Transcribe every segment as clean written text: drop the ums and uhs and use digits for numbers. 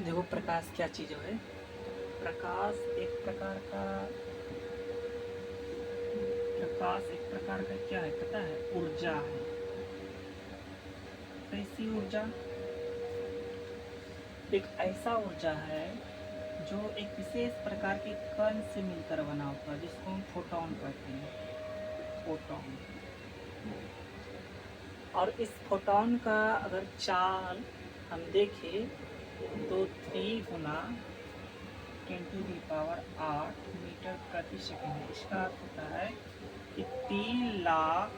देखो प्रकाश क्या चीज़ है। प्रकाश एक प्रकार का क्या है पता है? ऊर्जा है। कैसी ऊर्जा? एक ऐसा ऊर्जा है जो एक विशेष प्रकार के कण से मिलकर बना होता है, जिसको हम फोटोन कहते हैं। फोटोन। और इस फोटोन का अगर चाल हम देखें तो 3 गुना 10⁸ मीटर प्रति सेकंड है। इसका अर्थ होता है कि 3 लाख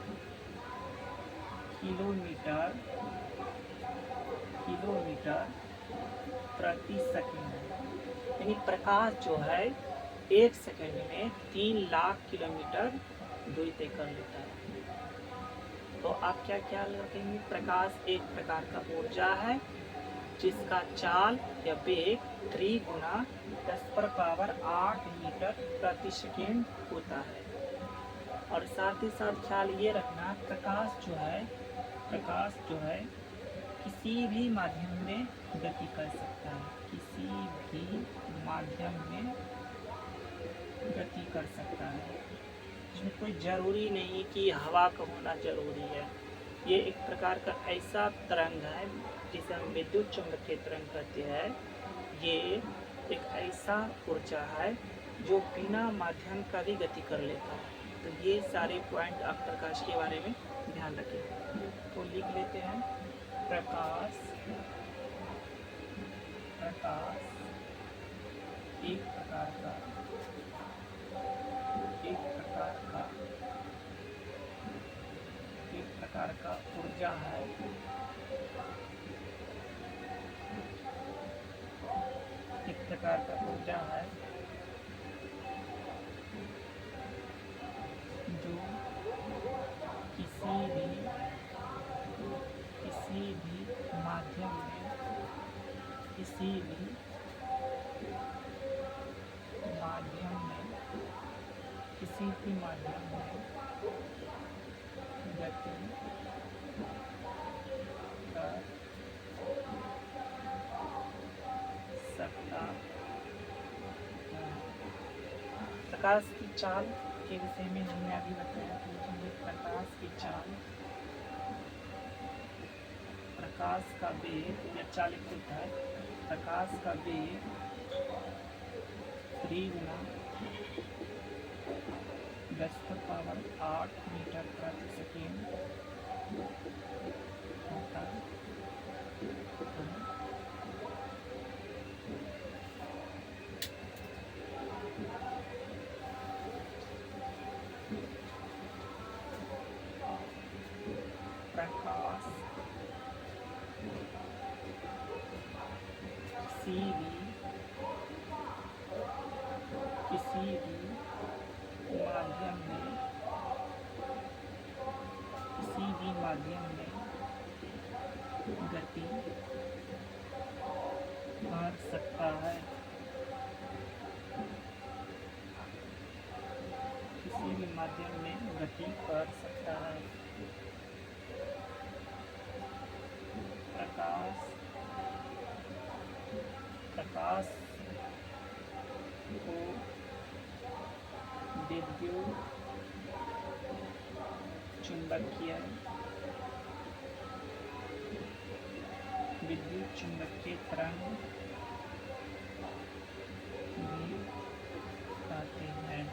किलोमीटर प्रति सेकंड है। यानी प्रकाश जो है 1 सेकंड में 3 लाख किलोमीटर दूरी तय कर लेता है। तो आप क्या ख्याल रखेंगे? प्रकाश एक प्रकार का ऊर्जा है जिसका चाल या वेग 3 गुना 10⁸ मीटर प्रति सेकंड होता है। और साथ ही साथ ख्याल ये रखना, प्रकाश जो है किसी भी माध्यम में गति कर सकता है। किसी भी माध्यम में गति कर सकता है। इसमें कोई ज़रूरी नहीं कि हवा का होना ज़रूरी है। ये एक प्रकार का ऐसा तरंग है जिसे हम विद्युत चुम्बकीय तरंग कहते हैं। ये एक ऐसा ऊर्जा है जो बिना माध्यम का भी गति कर लेता है। तो ये सारे पॉइंट आप प्रकाश के बारे में ध्यान रखें। तो लिख लेते हैं, प्रकाश एक प्रकार का ऊर्जा है जो किसी भी माध्यम में गति कर सकता है। प्रकाश की चाल के विषय में हमने अभी बताया कि प्रकाश की चाल, प्रकाश का वेग या चालित होता है। प्रकाश का वेग 3 गुना 10⁸ मीटर प्रति सेकंड होता है। प्रकाश किसी भी माध्यम में गति कर सकता है। किसी भी माध्यम में गति कर सकता है। प्रकाश को विद्युत चुम्बकीय तरंग भी कहते हैं।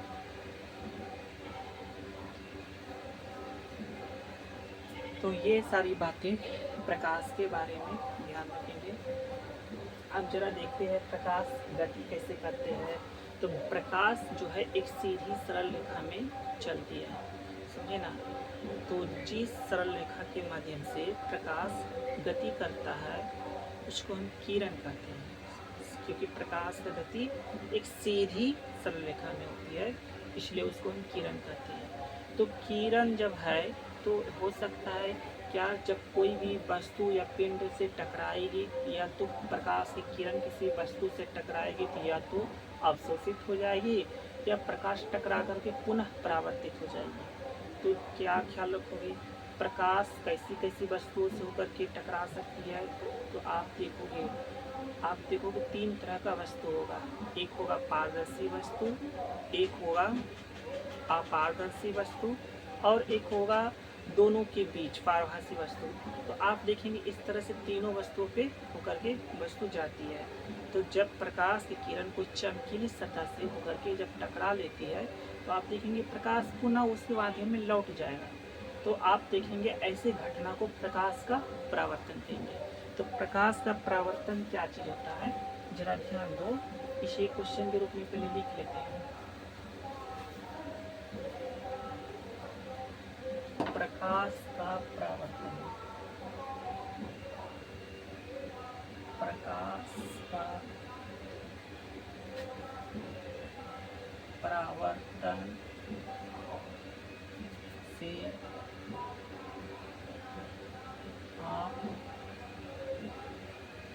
तो ये सारी बातें प्रकाश के बारे में ध्यान रखेंगे। अब जरा देखते हैं प्रकाश गति कैसे करते हैं। तो प्रकाश जो है एक सीधी सरल रेखा में चलती है, समझे ना। तो जिस सरल रेखा के माध्यम से प्रकाश गति करता है उसको हम किरण कहते हैं, क्योंकि प्रकाश का गति एक सीधी सरल रेखा में होती है, इसलिए उसको हम किरण कहते हैं। तो किरण जब है तो हो सकता है क्या, जब कोई भी वस्तु या पिंड से टकराएगी या तो प्रकाश की किरण किसी वस्तु से टकराएगी तो या तो अवशोषित हो जाएगी या प्रकाश टकरा करके पुनः परावर्तित हो जाएगी। तो क्या ख्याल रखोगे, प्रकाश कैसी कैसी वस्तुओं से होकर के टकरा सकती है? तो आप देखोगे आप देखोगे तीन तरह का वस्तु होगा। एक होगा पारदर्शी वस्तु, एक होगा अपारदर्शी वस्तु और एक होगा दोनों के बीच पारभासी वस्तु। तो आप देखेंगे इस तरह से तीनों वस्तुओं पे होकर के वस्तु जाती है। तो जब प्रकाश की किरण कोई चमकीली सतह से होकर के जब टकरा लेती है तो आप देखेंगे प्रकाश पुनः उसके माध्यम में लौट जाएगा। तो आप देखेंगे ऐसे घटना को प्रकाश का परावर्तन कहेंगे। तो प्रकाश का परावर्तन क्या चीज होता है, जरा ध्यान दो। इसे क्वेश्चन के रूप में पहले लिख लेते हैं। प्रकाश का परावर्तन, प्रकाश का परावर्तन से आप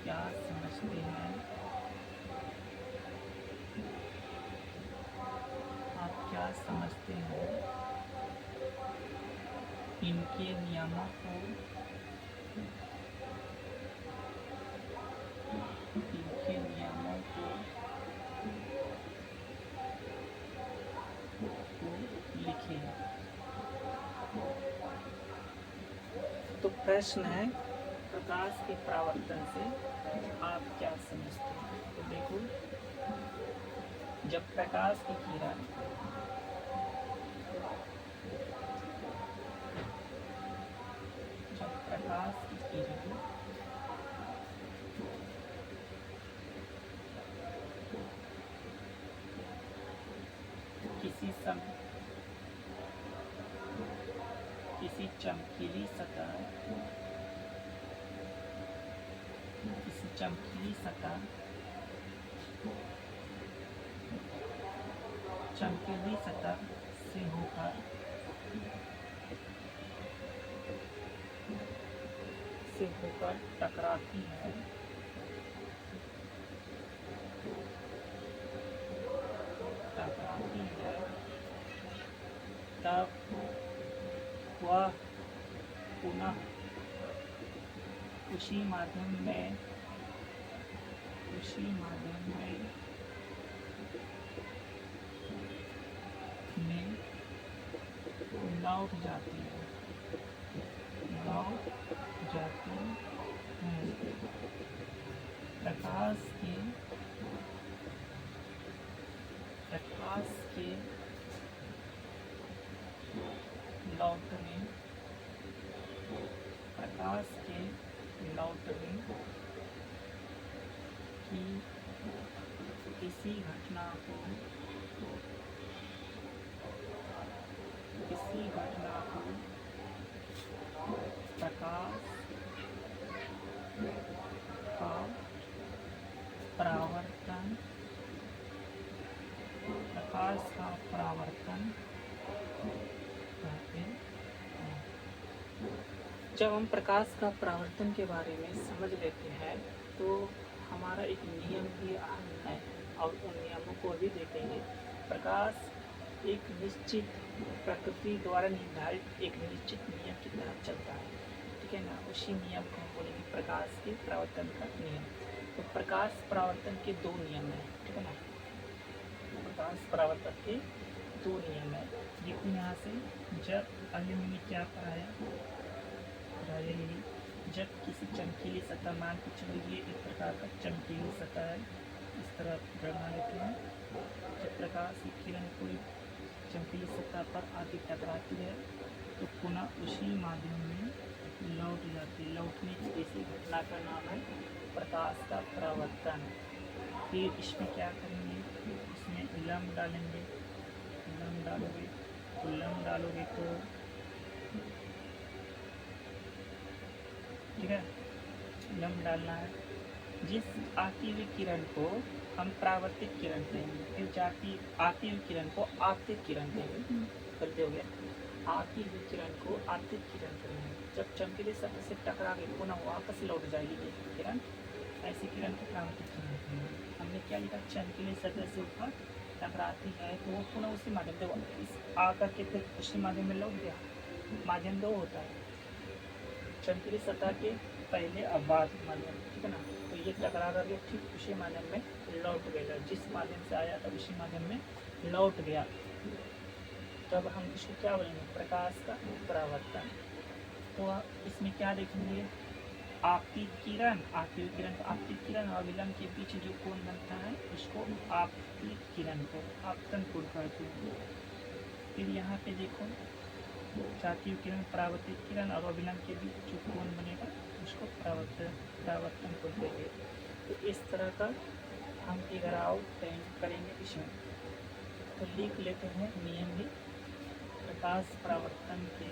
क्या समझते हैं, आप क्या समझते हैं इनके नियमों को, इनके नियमों को लिखिए। तो प्रश्न है प्रकाश के परावर्तन से आप क्या समझते हैं। तो देखो, जब प्रकाश की किरण किसी चमकीली सतह, किसी चमकीली सतह से होकर टकराती है तब वह पुनः उसी माध्यम में लौट जाती है, प्रकाश के लौटने, प्रकाश के लौटने की इसी घटना को प्रकाश का परावर्तन, कहते हैं। जब हम प्रकाश का परावर्तन के बारे में समझ लेते हैं तो हमारा एक नियम भी अहम है और उन नियमों को भी देखेंगे। प्रकाश एक निश्चित प्रकृति द्वारा निर्धारित एक निश्चित नियम की तरह चलता है, ठीक है ना। उसी नियम को हम बोलेंगे प्रकाश के परावर्तन का नियम। तो प्रकाश परावर्तन के दो नियम हैं, ठीक है ना। प्रकाश परावर्तन के दो नियम है। देखो यहाँ से, जब अगले में क्या पढ़ाया, जब किसी चमकीली सतह, मान के चलो ये एक प्रकार का चमकीली सतह है, इस तरह बना लेते हैं। जब प्रकाश की किरण कोई चमकीली सतह पर आके टकराती है तो पुनः उसी माध्यम में लौट जाती है। लौटने की ऐसी घटना का नाम है प्रकाश का परावर्तन। फिर इसमें क्या करेंगे, इसमें लम्ब डालेंगे, लम्ब डालोगे तो ठीक है, लम्ब डालना है। जिस आती हुई किरण को हम परावर्तित किरण कहेंगे, फिर आती हुई किरण को आपतित किरण कहेंगे। करते हो गया, आती हुई किरण को आपतित किरण करेंगे। जब चमकीले सतह से टकरा के पुनः वापस लौट जाएगी ये किरण, ऐसी किरण को परावर्तित किरण कहेंगे। हमने क्या लिखा, चमकीले सतह से ऊपर टकराती है तो वो पुनः उसी माध्यम से इस आकर के फिर उसी माध्यम में लौट गया। माध्यम दो होता है, चमकीली सतह के पहले और बाद माध्यम, ठीक है ना। तो ये टकरा करके ठीक उसी माध्यम में लौट गया, जिस माध्यम से आया था उसी माध्यम में लौट गया। तब हम इसको क्या बोलेंगे, प्रकाश का परावर्तन। तो इसमें क्या देखेंगे, आपतित किरण, आपतित किरण और विलंब के बीच जो कोण बनता है उसको आपतित किरण को आपतन कोण कहते हैं। फिर यहाँ पे देखो जातीय किरण, परावर्तित किरण और विलंब के बीच जो कोण बनेगा उसको परावर्तन कोण कहेंगे। तो इस तरह का हम फिगर आउट करेंगे इसमें। तो लिख लेते हैं नियम भी, प्रकाश परावर्तन के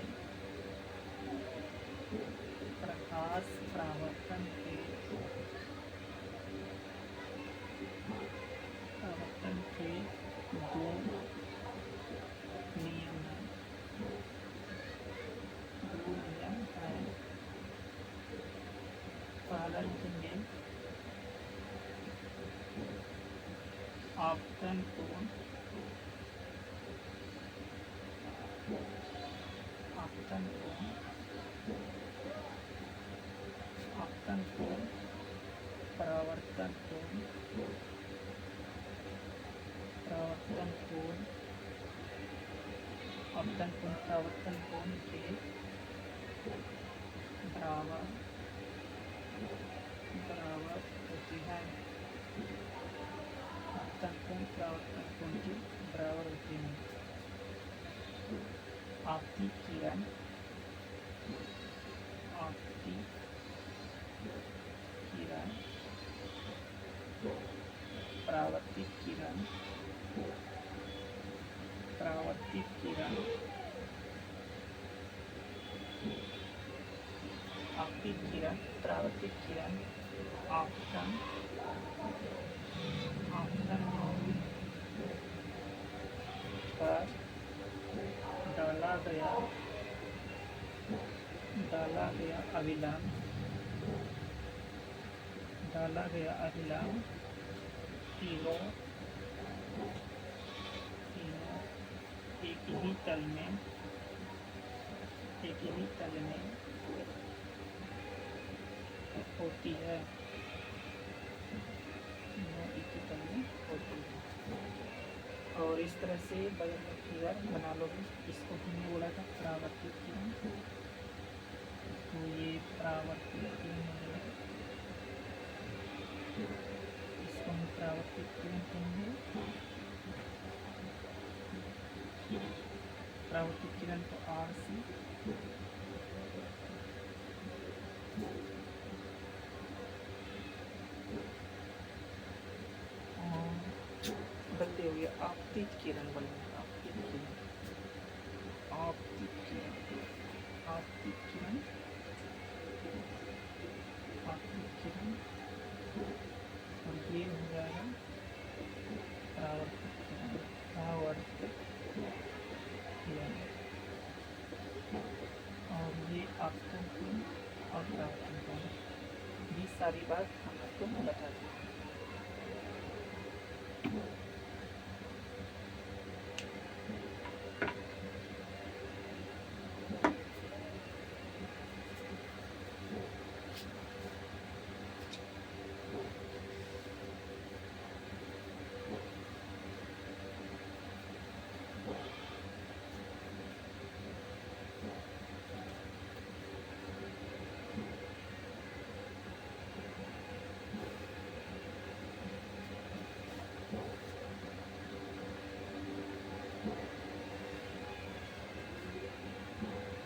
दो नियम हैं, पहला लिखेंगे आपतन कोण, परावर्तन कोण परावर्तन कोण के बराबर होती है। आपतन कोण परावर्तन कोण के बराबर होती है। आपतित किरण परावर्तित किरण आपतित किरण, परावर्तित किरण आपतन पर डाला गया अभिलंब तीनों एक ही तल में होती है। और इस तरह से बगल में फिगर बना लोगे। इसको हमने बोला था परावर्तित किरण, तो ये परावर्तित किरण हो गया, इसको हम परावर्तित किरण कहेंगे। परावर्तित किरण को आर से बदले हुए आपतित किरण बनेगा। आपतित किरण और ये हो जाएगा परावर्तित किरण, और ये आपतन कोण और परावर्तन कोण, ये सारी बात हम आपको बता दें।